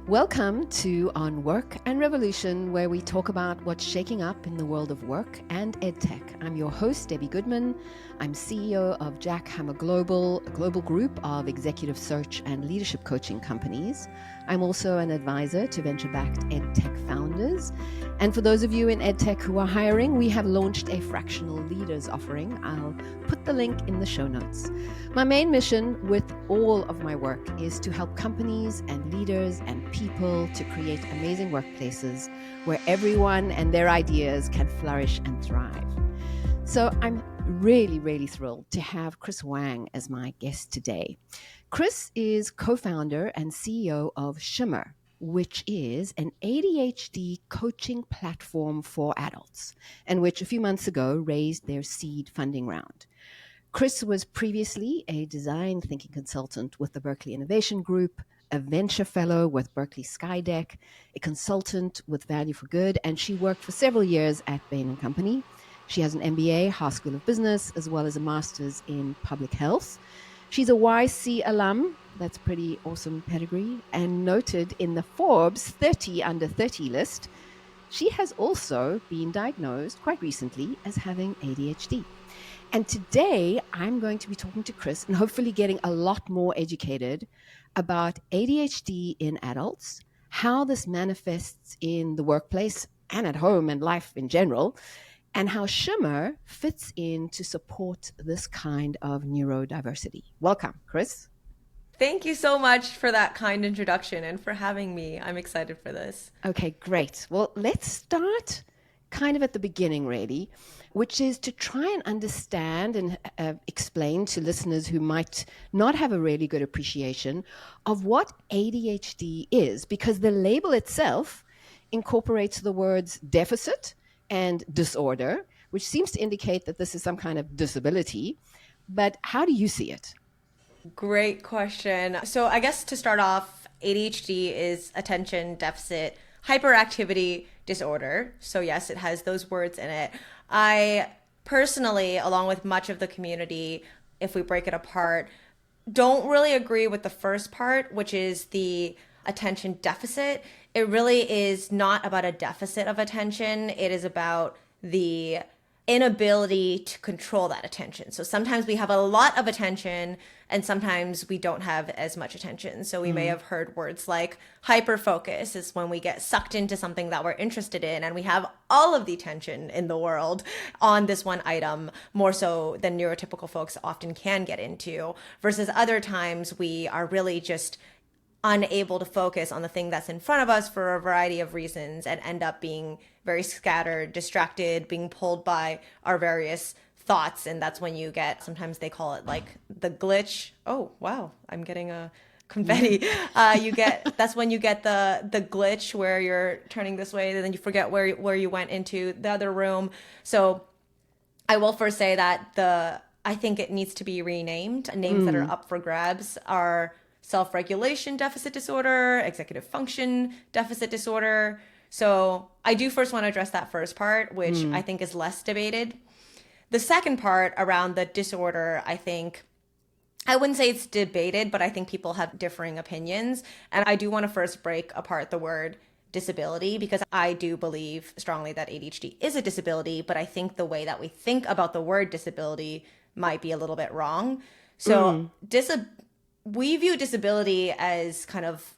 Welcome to On Work and Revolution, where we talk about what's shaking up in the world of work and EdTech. I'm your host, Debbie Goodman. I'm CEO of Jack Hammer Global, a global group of executive search and leadership coaching companies. I'm also an advisor to venture-backed EdTech founders. And for those of you in EdTech who are hiring, we have launched a fractional leaders offering. I'll put the link in the show notes. My main mission with all of my work is to help companies and leaders and people to create amazing workplaces where everyone and their ideas can flourish and thrive. So I'm really thrilled to have Chris Wang as my guest today. Chris is co-founder and CEO of Shimmer, which is an ADHD coaching platform for adults, and which a few months ago raised their seed funding round. Chris was previously a design thinking consultant with the Berkeley Innovation Group, a venture fellow with Berkeley Skydeck, a consultant with Value for Good, and she worked for several years at Bain & Company. She has an MBA, Haas School of Business, as well as a master's in public health. She's a YC alum, that's pretty awesome pedigree, and noted in the Forbes 30 under 30 list. She has also been diagnosed quite recently as having ADHD. And today I'm going to be talking to Chris and hopefully getting a lot more educated about ADHD in adults, how this manifests in the workplace and at home and life in general, and how Shimmer fits in to support this kind of neurodiversity. Welcome, Chris. Thank you so much for that kind introduction and for having me. I'm excited for this. Okay, great. Well, let's start kind of at the beginning, really, which is to try and understand and explain to listeners who might not have a really good appreciation of what ADHD is, because the label itself incorporates the words deficit and disorder, which seems to indicate that this is some kind of disability. But how do you see it? Great question. So I guess to start off, ADHD is attention deficit hyperactivity disorder. So yes, it has those words in it. I personally, along with much of the community, if we break it apart, don't really agree with the first part, which is the attention deficit. It really is not about a deficit of attention. It is about the inability to control that attention. So sometimes we have a lot of attention and sometimes we don't have as much attention. So we may have heard words like hyper focus is when we get sucked into something that we're interested in and we have all of the attention in the world on this one item, more so than neurotypical folks often can get into, versus other times we are really just unable to focus on the thing that's in front of us for a variety of reasons and end up being very scattered, distracted, being pulled by our various thoughts. And that's when you get, sometimes they call it like the glitch. Oh, wow. I'm getting a confetti. That's when you get the glitch where you're turning this way and then you forget where you went into the other room. So I will first say that I think it needs to be renamed. Names that are up for grabs are self-regulation deficit disorder, executive function deficit disorder. So I do first want to address that first part, which I think is less debated. The second part around the disorder, I wouldn't say it's debated, but I think people have differing opinions. And I do want to first break apart the word disability, because I do believe strongly that ADHD is a disability, but I think the way that we think about the word disability might be a little bit wrong. So we view disability as kind of,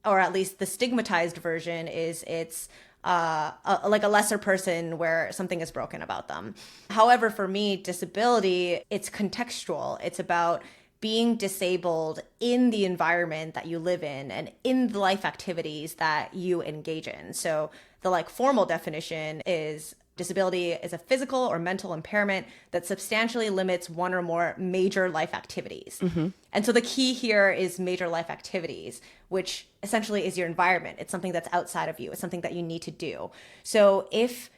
or at least the stigmatized version is it's like a lesser person where something is broken about them. However, for me, disability, it's contextual. It's about being disabled in the environment that you live in and in the life activities that you engage in. So the formal definition is disability is a physical or mental impairment that substantially limits one or more major life activities. And so the key here is major life activities, which essentially is your environment. It's something that's outside of you. It's something that you need to do. So if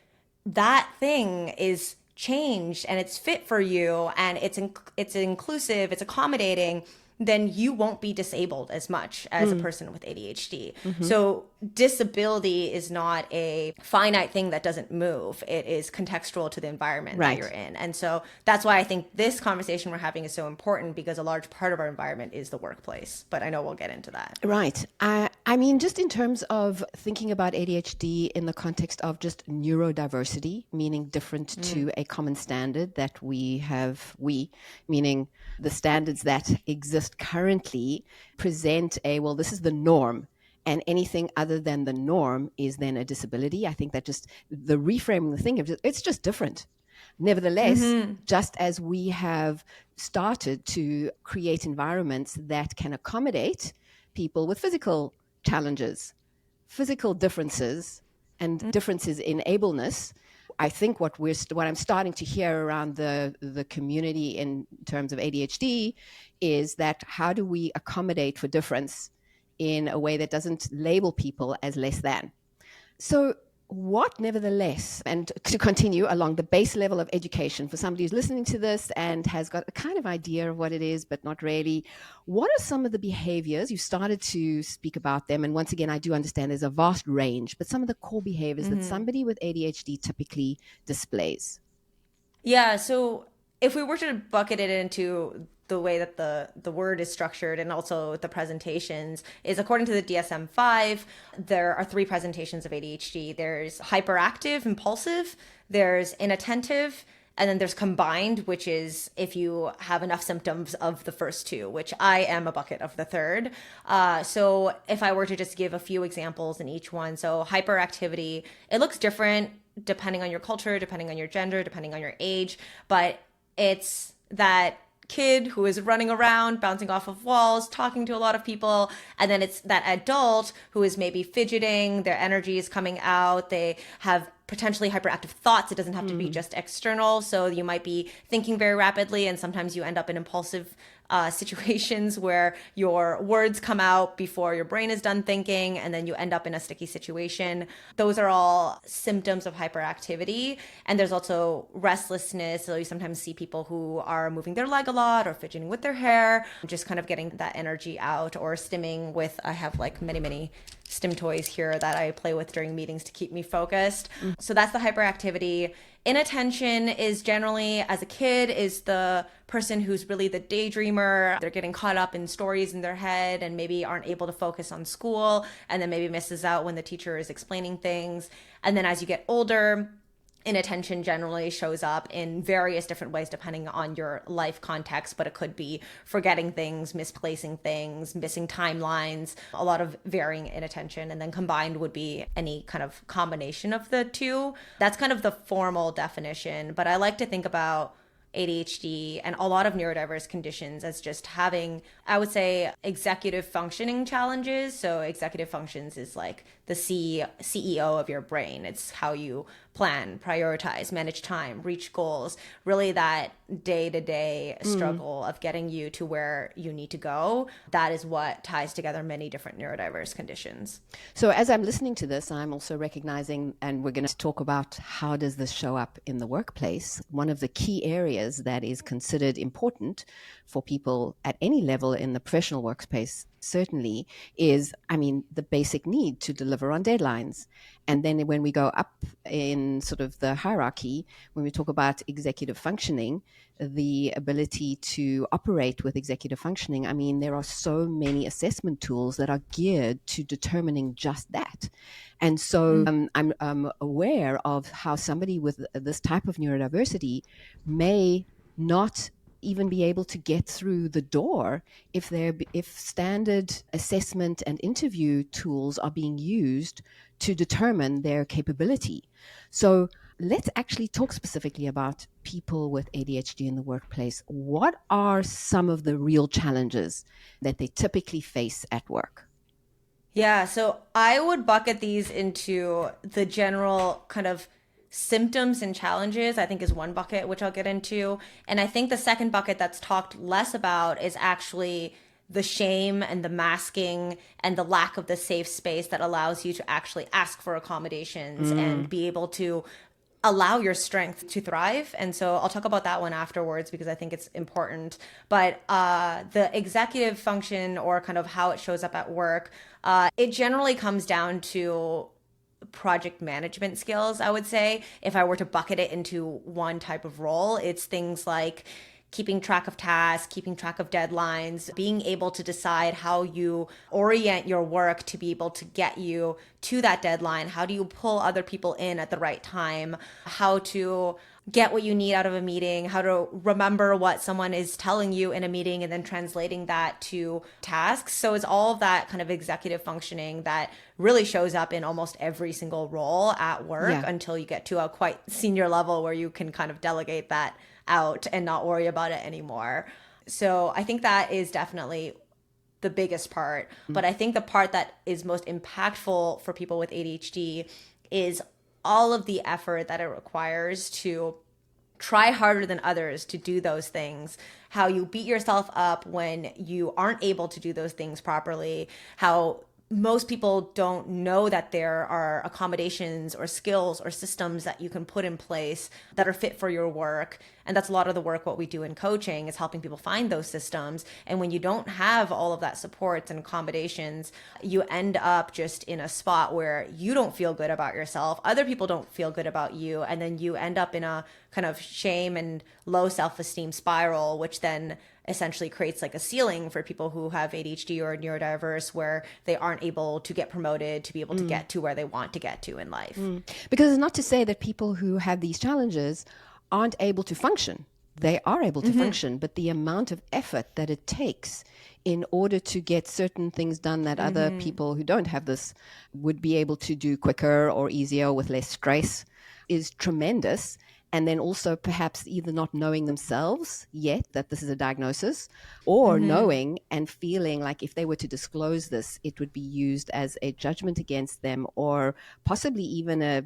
that thing is changed and it's fit for you and it's inclusive, it's accommodating, then you won't be disabled as much as a person with ADHD. So disability is not a finite thing that doesn't move. It is contextual to the environment that you're in. And so that's why I think this conversation we're having is so important, because a large part of our environment is the workplace. But I know we'll get into that. Right. I mean, just in terms of thinking about ADHD in the context of just neurodiversity, meaning different to a common standard that we meaning the standards that exist currently, present well, this is the norm. And anything other than the norm is then a disability. I think that just the reframing the thing, it's just different. Nevertheless, just as we have started to create environments that can accommodate people with physical challenges, physical differences, and differences in ableness, I think what I'm starting to hear around the community in terms of ADHD is that how do we accommodate for difference in a way that doesn't label people as less than? So what, nevertheless, and to continue along the base level of education for somebody who's listening to this and has got a kind of idea of what it is, but not really, what are some of the behaviors? You started to speak about them. And once again, I do understand there's a vast range, but some of the core behaviors that somebody with ADHD typically displays. Yeah. So if we were to bucket it into the way that the word is structured and also the presentations is, according to the DSM-5, there are 3 presentations of ADHD. There's hyperactive, impulsive, there's inattentive, and then there's combined, which is if you have enough symptoms of the first 2, which I am a bucket of the third. So if I were to just give a few examples in each one. So hyperactivity, it looks different depending on your culture, depending on your gender, depending on your age, but it's that kid who is running around, bouncing off of walls, talking to a lot of people. And then it's that adult who is maybe fidgeting, their energy is coming out, they have potentially hyperactive thoughts. It doesn't have to be just external. So you might be thinking very rapidly, and sometimes you end up in impulsive situations where your words come out before your brain is done thinking, and then you end up in a sticky situation. Those are all symptoms of hyperactivity. And there's also restlessness. So you sometimes see people who are moving their leg a lot or fidgeting with their hair, just kind of getting that energy out, or stimming with, I have like many stim toys here that I play with during meetings to keep me focused. So that's the hyperactivity. Inattention is generally, as a kid, is the person who's really the daydreamer. They're getting caught up in stories in their head and maybe aren't able to focus on school, and then maybe misses out when the teacher is explaining things. And then as you get older, inattention generally shows up in various different ways depending on your life context, but it could be forgetting things, misplacing things, missing timelines, a lot of varying inattention. And then combined would be any kind of combination of the 2. That's kind of the formal definition, but I like to think about ADHD and a lot of neurodiverse conditions as just having, I would say, executive functioning challenges. So executive functions is like the CEO of your brain. It's how you plan, prioritize, manage time, reach goals, really that day-to-day struggle of getting you to where you need to go. That is what ties together many different neurodiverse conditions. So as I'm listening to this, I'm also recognizing, and we're going to talk about how does this show up in the workplace. One of the key areas that is considered important for people at any level in the professional workspace certainly is, the basic need to deliver on deadlines. And then when we go up in sort of the hierarchy, when we talk about executive functioning, the ability to operate with executive functioning, there are so many assessment tools that are geared to determining just that. And so I'm aware of how somebody with this type of neurodiversity may not even be able to get through the door if standard assessment and interview tools are being used to determine their capability. So let's actually talk specifically about people with ADHD in the workplace. What are some of the real challenges that they typically face at work? Yeah, so I would bucket these into the general kind of symptoms and challenges, I think, is one bucket, which I'll get into. And I think the second bucket that's talked less about is actually the shame and the masking and the lack of the safe space that allows you to actually ask for accommodations and be able to allow your strength to thrive. And so I'll talk about that one afterwards because I think it's important. But the executive function, or kind of how it shows up at work, it generally comes down to project management skills, I would say. If I were to bucket it into one type of role, it's things like keeping track of tasks, keeping track of deadlines, being able to decide how you orient your work to be able to get you to that deadline. How do you pull other people in at the right time? How to get what you need out of a meeting, how to remember what someone is telling you in a meeting and then translating that to tasks. So it's all of that kind of executive functioning that really shows up in almost every single role at work until you get to a quite senior level where you can kind of delegate that out and not worry about it anymore. So I think that is definitely the biggest part. But I think the part that is most impactful for people with ADHD is all of the effort that it requires to try harder than others to do those things, how you beat yourself up when you aren't able to do those things properly, how most people don't know that there are accommodations or skills or systems that you can put in place that are fit for your work. And that's a lot of the work, what we do in coaching is helping people find those systems. And when you don't have all of that support and accommodations, you end up just in a spot where you don't feel good about yourself. Other people don't feel good about you. And then you end up in a kind of shame and low self-esteem spiral, which then essentially creates like a ceiling for people who have ADHD or neurodiverse, where they aren't able to get promoted to be able to get to where they want to get to in life. Because it's not to say that people who have these challenges aren't able to function. They are able to function, but the amount of effort that it takes in order to get certain things done that other people who don't have this would be able to do quicker or easier with less stress is tremendous. And then also perhaps either not knowing themselves yet that this is a diagnosis, or knowing and feeling like if they were to disclose this, it would be used as a judgment against them, or possibly even a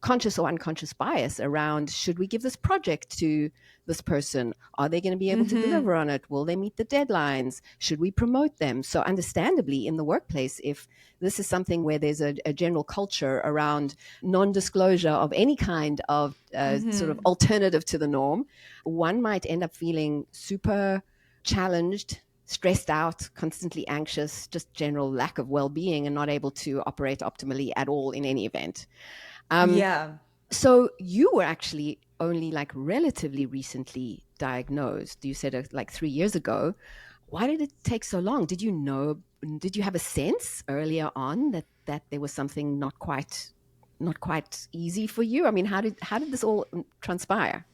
conscious or unconscious bias around, should we give this project to this person? Are they going to be able to deliver on it? Will they meet the deadlines? Should we promote them? So understandably in the workplace, if this is something where there's a general culture around non-disclosure of any kind of sort of alternative to the norm, one might end up feeling super challenged, stressed out, constantly anxious, just general lack of well-being, and not able to operate optimally at all in any event. So you were actually only like relatively recently diagnosed. You said like 3 years ago. Why did it take so long? Did you have a sense earlier on that there was something not quite easy for you? I mean, how did this all transpire?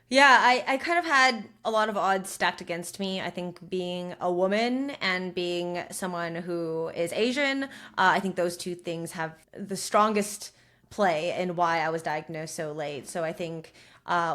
Yeah, I kind of had a lot of odds stacked against me. I think being a woman and being someone who is Asian, I think those two things have the strongest play in why I was diagnosed so late. So I think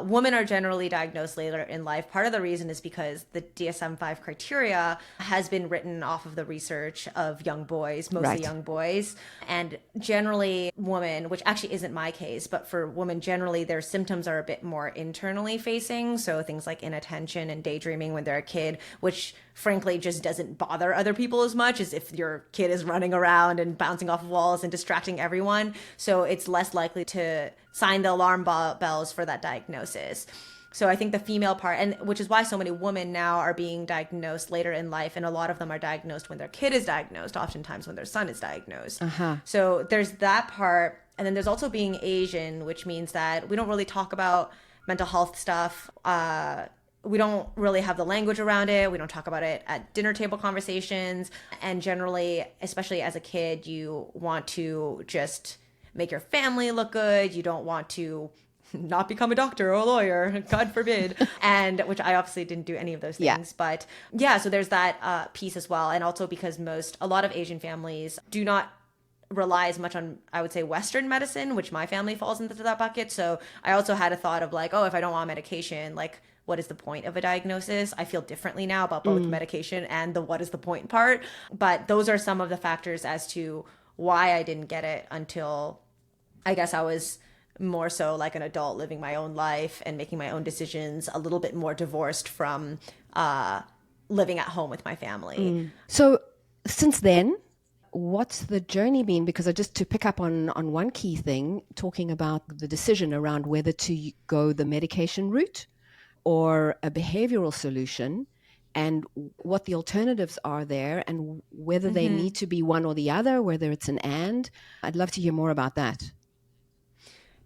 women are generally diagnosed later in life. Part of the reason is because the DSM-5 criteria has been written off of the research of young boys, mostly young boys. And generally women, which actually isn't my case, but for women generally, their symptoms are a bit more internally facing. So things like inattention and daydreaming when they're a kid, which frankly just doesn't bother other people as much as if your kid is running around and bouncing off walls and distracting everyone. So it's less likely to sign the alarm bells for that diagnosis. So I think the female part, and which is why so many women now are being diagnosed later in life, and a lot of them are diagnosed when their kid is diagnosed, oftentimes when their son is diagnosed. So there's that part. And then there's also being Asian, which means that we don't really talk about mental health stuff. We don't really have the language around it. We don't talk about it at dinner table conversations. And generally, especially as a kid, you want to just make your family look good. You don't want to not become a doctor or a lawyer, God forbid. And which I obviously didn't do any of those things. But yeah, so there's that piece as well. And also because a lot of Asian families do not rely as much on, I would say, Western medicine, which my family falls into that bucket. So I also had a thought of like, oh, if I don't want medication, like, what is the point of a diagnosis? I feel differently now about both medication and the what is the point part. But those are some of the factors as to why I didn't get it until I guess I was more so like an adult living my own life and making my own decisions, a little bit more divorced from living at home with my family. So since then, what's the journey been? Because just to pick up on one key thing, talking about the decision around whether to go the medication route or a behavioral solution, and what the alternatives are there, and whether they need to be one or the other, whether it's an and. I'd love to hear more about that.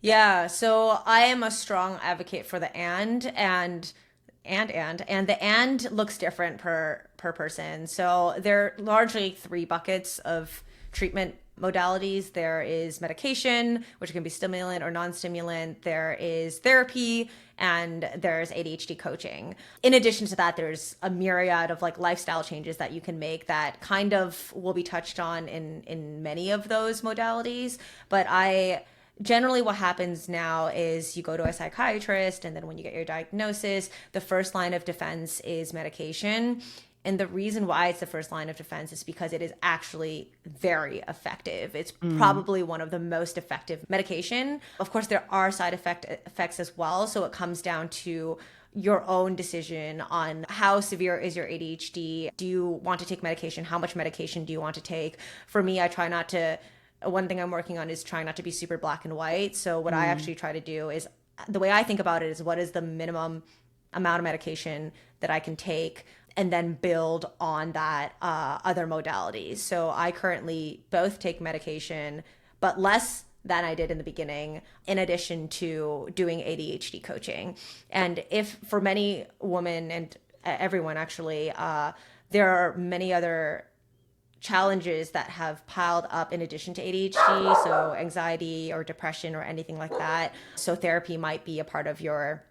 Yeah, so I am a strong advocate for the and the and looks different per person. So there are largely three buckets of treatment modalities. There is medication, which can be stimulant or non-stimulant. There is therapy, and there's ADHD coaching. In addition to that, there's a myriad of like lifestyle changes that you can make that kind of will be touched on in many of those modalities. But generally what happens now is you go to a psychiatrist, and then when you get your diagnosis, the first line of defense is medication. And the reason why it's the first line of defense is because it is actually very effective. It's probably one of the most effective medication. Of course, there are side effects as well. So it comes down to your own decision on how severe is your ADHD. Do you want to take medication? How much medication do you want to take? For me, I try not to. One thing I'm working on is trying not to be super black and white. So what I actually try to do is, the way I think about it is, what is the minimum amount of medication that I can take, and then build on that other modalities. So I currently both take medication, but less than I did in the beginning, in addition to doing ADHD coaching. And if for many women, and everyone actually, there are many other challenges that have piled up in addition to ADHD, so anxiety or depression or anything like that. So therapy might be a part of your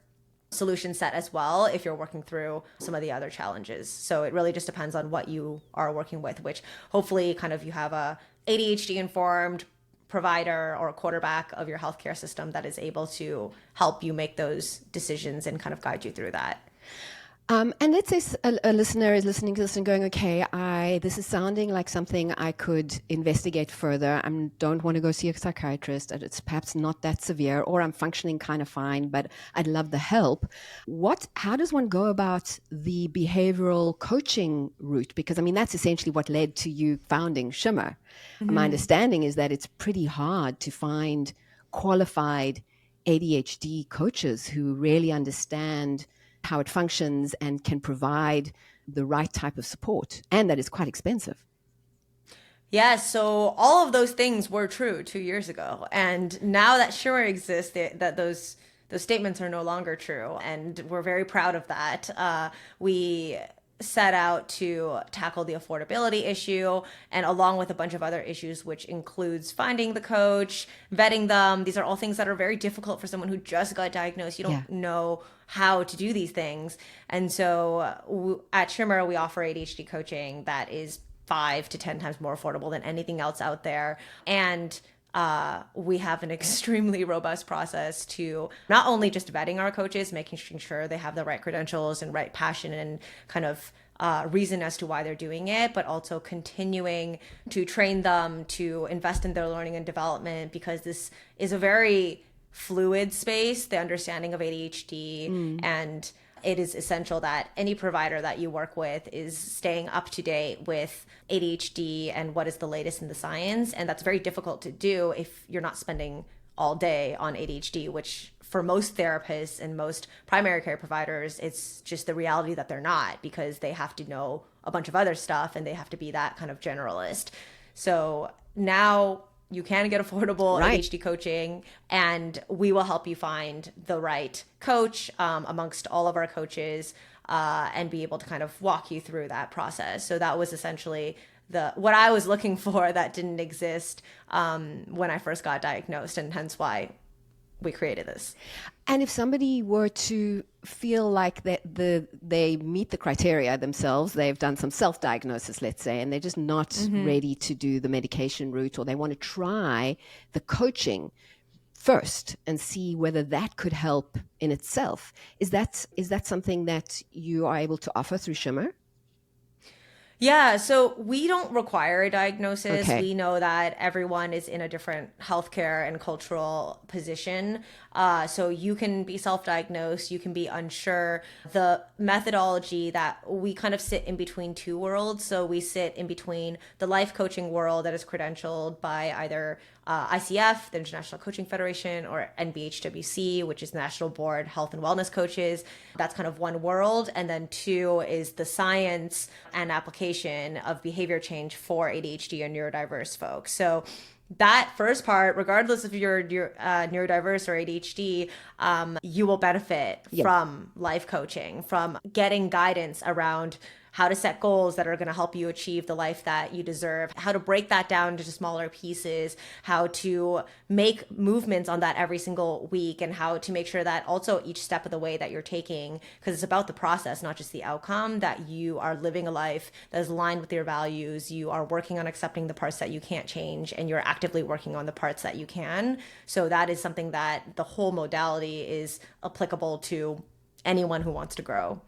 solution set as well if you're working through some of the other challenges. So it really just depends on what you are working with, which hopefully kind of you have a ADHD informed provider or a quarterback of your healthcare system that is able to help you make those decisions and kind of guide you through that. And let's say a listener is listening to this and going, okay, this is sounding like something I could investigate further. I don't want to go see a psychiatrist. It's perhaps not that severe, or I'm functioning kind of fine, but I'd love the help. How does one go about the behavioral coaching route? Because, that's essentially what led to you founding Shimmer. My understanding is that it's pretty hard to find qualified ADHD coaches who really understand how it functions and can provide the right type of support, and that is quite expensive. Yeah, so all of those things were true 2 years ago, and now that Shimmer exists, that those statements are no longer true, and we're very proud of that. We set out to tackle the affordability issue, and along with a bunch of other issues, which includes finding the coach, vetting them. These are all things that are very difficult for someone who just got diagnosed. You don't know how to do these things. And so at Shimmer, we offer ADHD coaching that is 5 to 10 times more affordable than anything else out there. And we have an extremely robust process to not only just vetting our coaches, making sure they have the right credentials and right passion and kind of reason as to why they're doing it, but also continuing to train them, to invest in their learning and development, because this is a very fluid space, the understanding of ADHD, and it is essential that any provider that you work with is staying up to date with ADHD and what is the latest in the science. And that's very difficult to do if you're not spending all day on ADHD, which for most therapists and most primary care providers, it's just the reality that they're not, because they have to know a bunch of other stuff and they have to be that kind of generalist. So now you can get affordable ADHD coaching, and we will help you find the right coach amongst all of our coaches, and be able to kind of walk you through that process. So that was essentially what I was looking for that didn't exist when I first got diagnosed, and hence why we created this. And if somebody were to feel like that they meet the criteria themselves, they've done some self-diagnosis, let's say, and they're just not ready to do the medication route, or they want to try the coaching first and see whether that could help in itself, is that something that you are able to offer through Shimmer? Yeah, so we don't require a diagnosis. Okay. We know that everyone is in a different healthcare and cultural position. So you can be self-diagnosed, you can be unsure. The methodology that we kind of sit in between two worlds. So we sit in between the life coaching world that is credentialed by either ICF, the International Coaching Federation, or NBHWC, which is National Board Health and Wellness Coaches. That's kind of one world. And then two is the science and application of behavior change for ADHD and neurodiverse folks. So that first part, regardless if you're neurodiverse or ADHD, you will benefit from life coaching, from getting guidance around how to set goals that are going to help you achieve the life that you deserve, how to break that down into smaller pieces, how to make movements on that every single week, and how to make sure that also each step of the way that you're taking, because it's about the process, not just the outcome, that you are living a life that is aligned with your values, you are working on accepting the parts that you can't change, and you're actively working on the parts that you can. So that is something that the whole modality is applicable to anyone who wants to grow.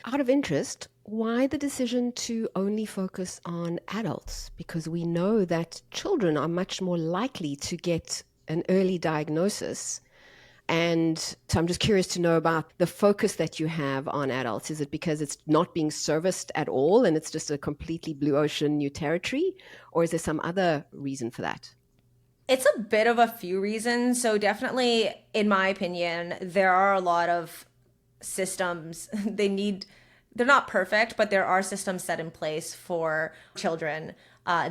Out of interest, why the decision to only focus on adults? Because we know that children are much more likely to get an early diagnosis. And so I'm just curious to know about the focus that you have on adults. Is it because it's not being serviced at all and it's just a completely blue ocean new territory? Or is there some other reason for that? It's a bit of a few reasons. So definitely, in my opinion, there are a lot of systems they're not perfect, but there are systems set in place for children.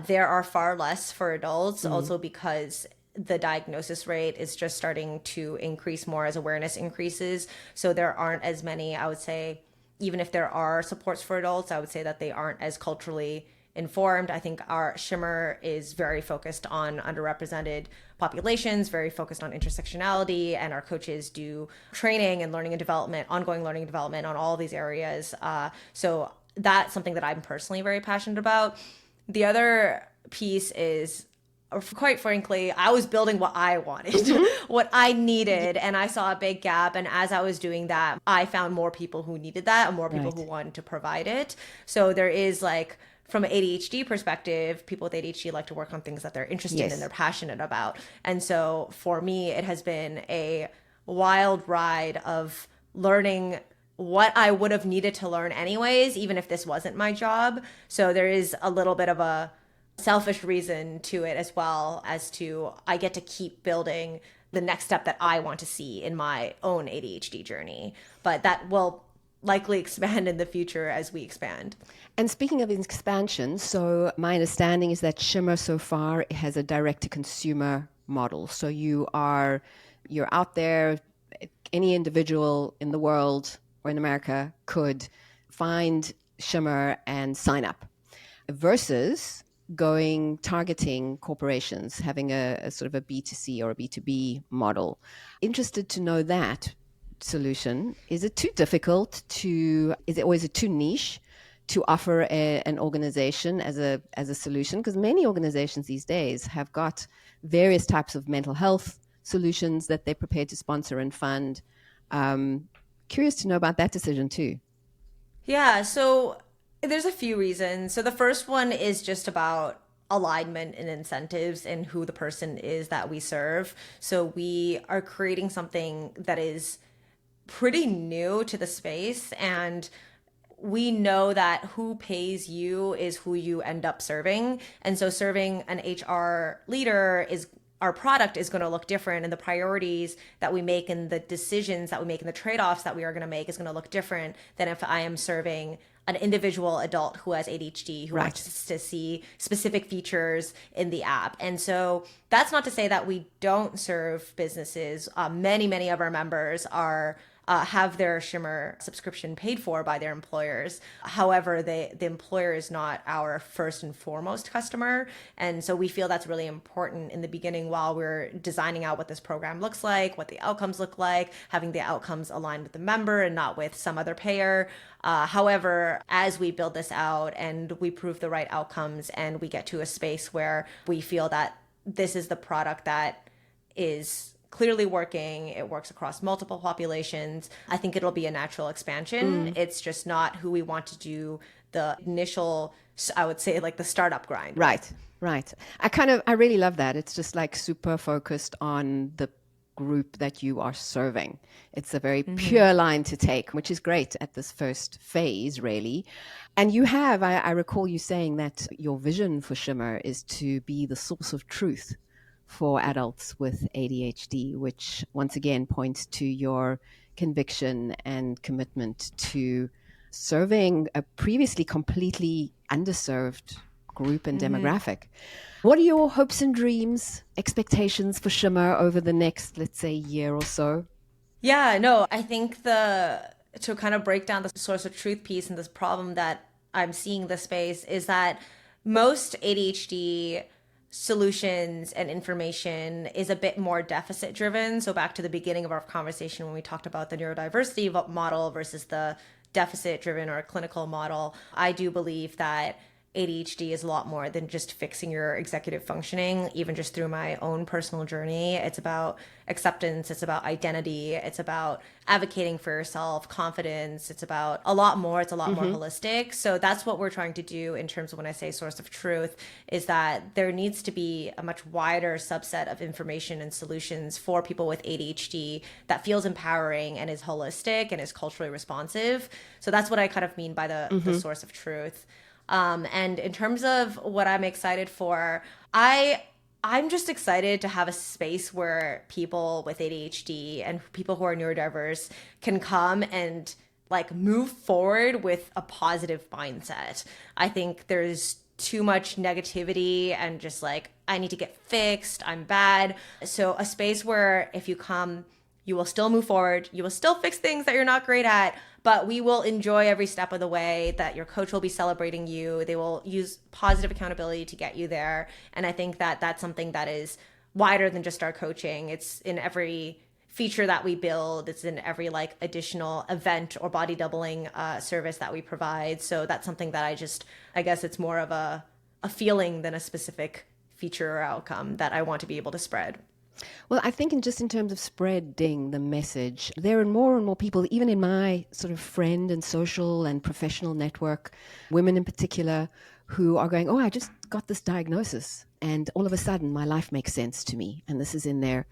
There are far less for adults, also because the diagnosis rate is just starting to increase more as awareness increases. So there aren't as many, I would say, even if there are supports for adults, I would say that they aren't as culturally informed. I think our Shimmer is very focused on underrepresented populations, very focused on intersectionality, and our coaches do training and learning and development, ongoing learning and development on all these areas. So that's something that I'm personally very passionate about. The other piece is, quite frankly, I was building what I wanted, what I needed, and I saw a big gap. And as I was doing that, I found more people who needed that and more people who wanted to provide it. So there is like, from an ADHD perspective, people with ADHD like to work on things that they're interested in and they're passionate about. And so for me, it has been a wild ride of learning what I would have needed to learn anyways, even if this wasn't my job. So there is a little bit of a selfish reason to it, as well as to I get to keep building the next step that I want to see in my own ADHD journey. But that will likely expand in the future as we expand. And speaking of expansion, so my understanding is that Shimmer so far has a direct-to-consumer model. So you're out there, any individual in the world or in America could find Shimmer and sign up, versus targeting corporations, having a sort of a B2C or a B2B model. Interested to know that solution. Is it too difficult or is it too niche to offer an organization as a solution? Because many organizations these days have got various types of mental health solutions that they're prepared to sponsor and fund. Curious to know about that decision too. Yeah, so there's a few reasons. So the first one is just about alignment and incentives and who the person is that we serve. So we are creating something that is pretty new to the space, and we know that who pays you is who you end up serving. And so serving an HR leader is, our product is going to look different, and the priorities that we make and the decisions that we make and the trade-offs that we are going to make is going to look different than if I am serving an individual adult who has ADHD, who wants to see specific features in the app. And so that's not to say that we don't serve businesses. Many of our members are have their Shimmer subscription paid for by their employers. However, the employer is not our first and foremost customer. And so we feel that's really important in the beginning while we're designing out what this program looks like, what the outcomes look like, having the outcomes aligned with the member and not with some other payer. However, as we build this out and we prove the right outcomes and we get to a space where we feel that this is the product that is clearly working. It works across multiple populations. I think it'll be a natural expansion. It's just not who we want to do the initial, I would say, like the startup grind. Right, right. I really love that. It's just like super focused on the group that you are serving. It's a very pure line to take, which is great at this first phase, really. And you have, I recall you saying that your vision for Shimmer is to be the source of truth for adults with ADHD, which once again points to your conviction and commitment to serving a previously completely underserved group and demographic. What are your hopes and dreams, expectations for Shimmer over the next, let's say, year or so? Yeah, no, I think to kind of break down the source of truth piece and this problem that I'm seeing in the space is that most ADHD solutions and information is a bit more deficit driven. So back to the beginning of our conversation when we talked about the neurodiversity model versus the deficit driven or clinical model, I do believe that ADHD is a lot more than just fixing your executive functioning, even just through my own personal journey. It's about acceptance. It's about identity. It's about advocating for yourself, confidence. It's about a lot more. It's a lot more holistic. So that's what we're trying to do in terms of when I say source of truth, is that there needs to be a much wider subset of information and solutions for people with ADHD that feels empowering and is holistic and is culturally responsive. So that's what I kind of mean by the source of truth. And in terms of what I'm excited for, I'm just excited to have a space where people with ADHD and people who are neurodiverse can come and like move forward with a positive mindset. I think there's too much negativity and just like, I need to get fixed, I'm bad. So a space where if you come, you will still move forward, you will still fix things that you're not great at, but we will enjoy every step of the way, that your coach will be celebrating you. They will use positive accountability to get you there. And I think that that's something that is wider than just our coaching. It's in every feature that we build. It's in every like additional event or body doubling service that we provide. So that's something that I guess it's more of a feeling than a specific feature or outcome that I want to be able to spread. Well, I think in terms of spreading the message, there are more and more people, even in my sort of friend and social and professional network, women in particular, who are going, oh, I just got this diagnosis and all of a sudden my life makes sense to me. And this is in their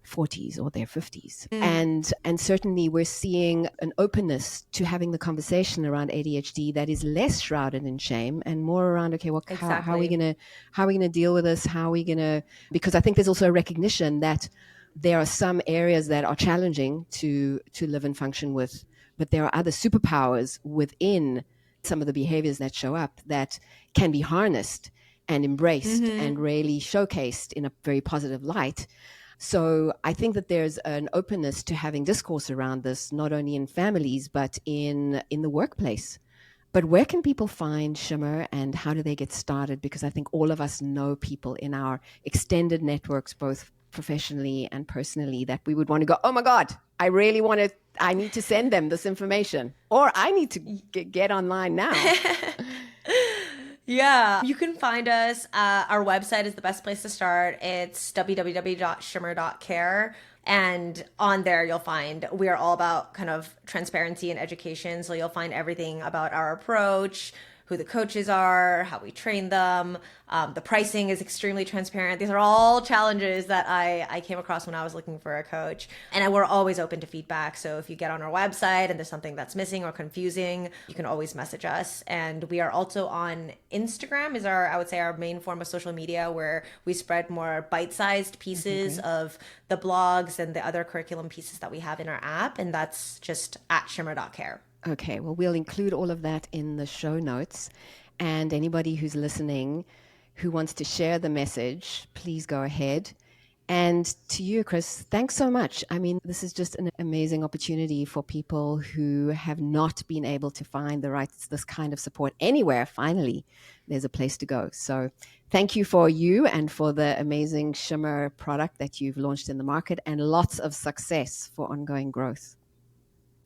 40s or their 50s. And certainly we're seeing an openness to having the conversation around ADHD that is less shrouded in shame and more around, okay, well, how are we going to deal with this? How are we going to, because I think there's also a recognition that there are some areas that are challenging to live and function with, but there are other superpowers within some of the behaviors that show up that can be harnessed and embraced and really showcased in a very positive light. So I think that there's an openness to having discourse around this, not only in families, but in the workplace. But where can people find Shimmer and how do they get started? Because I think all of us know people in our extended networks, both professionally and personally, that we would want to go, oh my God, I need to send them this information, or I need to get online now. Yeah, you can find us. Our website is the best place to start. It's www.shimmer.care. And on there, you'll find we are all about kind of transparency and education. So you'll find everything about our approach, who the coaches are, how we train them. The pricing is extremely transparent. These are all challenges that I came across when I was looking for a coach. And we're always open to feedback. So if you get on our website and there's something that's missing or confusing, you can always message us. And we are also on Instagram is I would say our main form of social media, where we spread more bite-sized pieces of the blogs and the other curriculum pieces that we have in our app. And that's just at shimmer.care. Okay, well, we'll include all of that in the show notes. And anybody who's listening who wants to share the message, please go ahead. And to you, Chris, thanks so much. I mean, this is just an amazing opportunity for people who have not been able to find this kind of support anywhere. Finally, there's a place to go. So thank you for you and for the amazing Shimmer product that you've launched in the market, and lots of success for ongoing growth.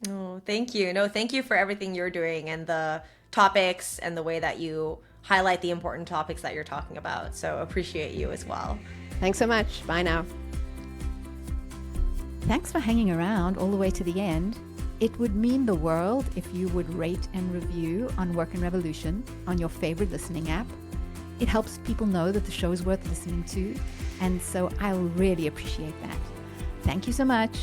Oh, thank you. No, thank you for everything you're doing and the topics and the way that you highlight the important topics that you're talking about. So appreciate you as well. Thanks so much. Bye now. Thanks for hanging around all the way to the end. It would mean the world if you would rate and review on Work and Revolution on your favorite listening app. It helps people know that the show is worth listening to, and so I'll really appreciate that. Thank you so much.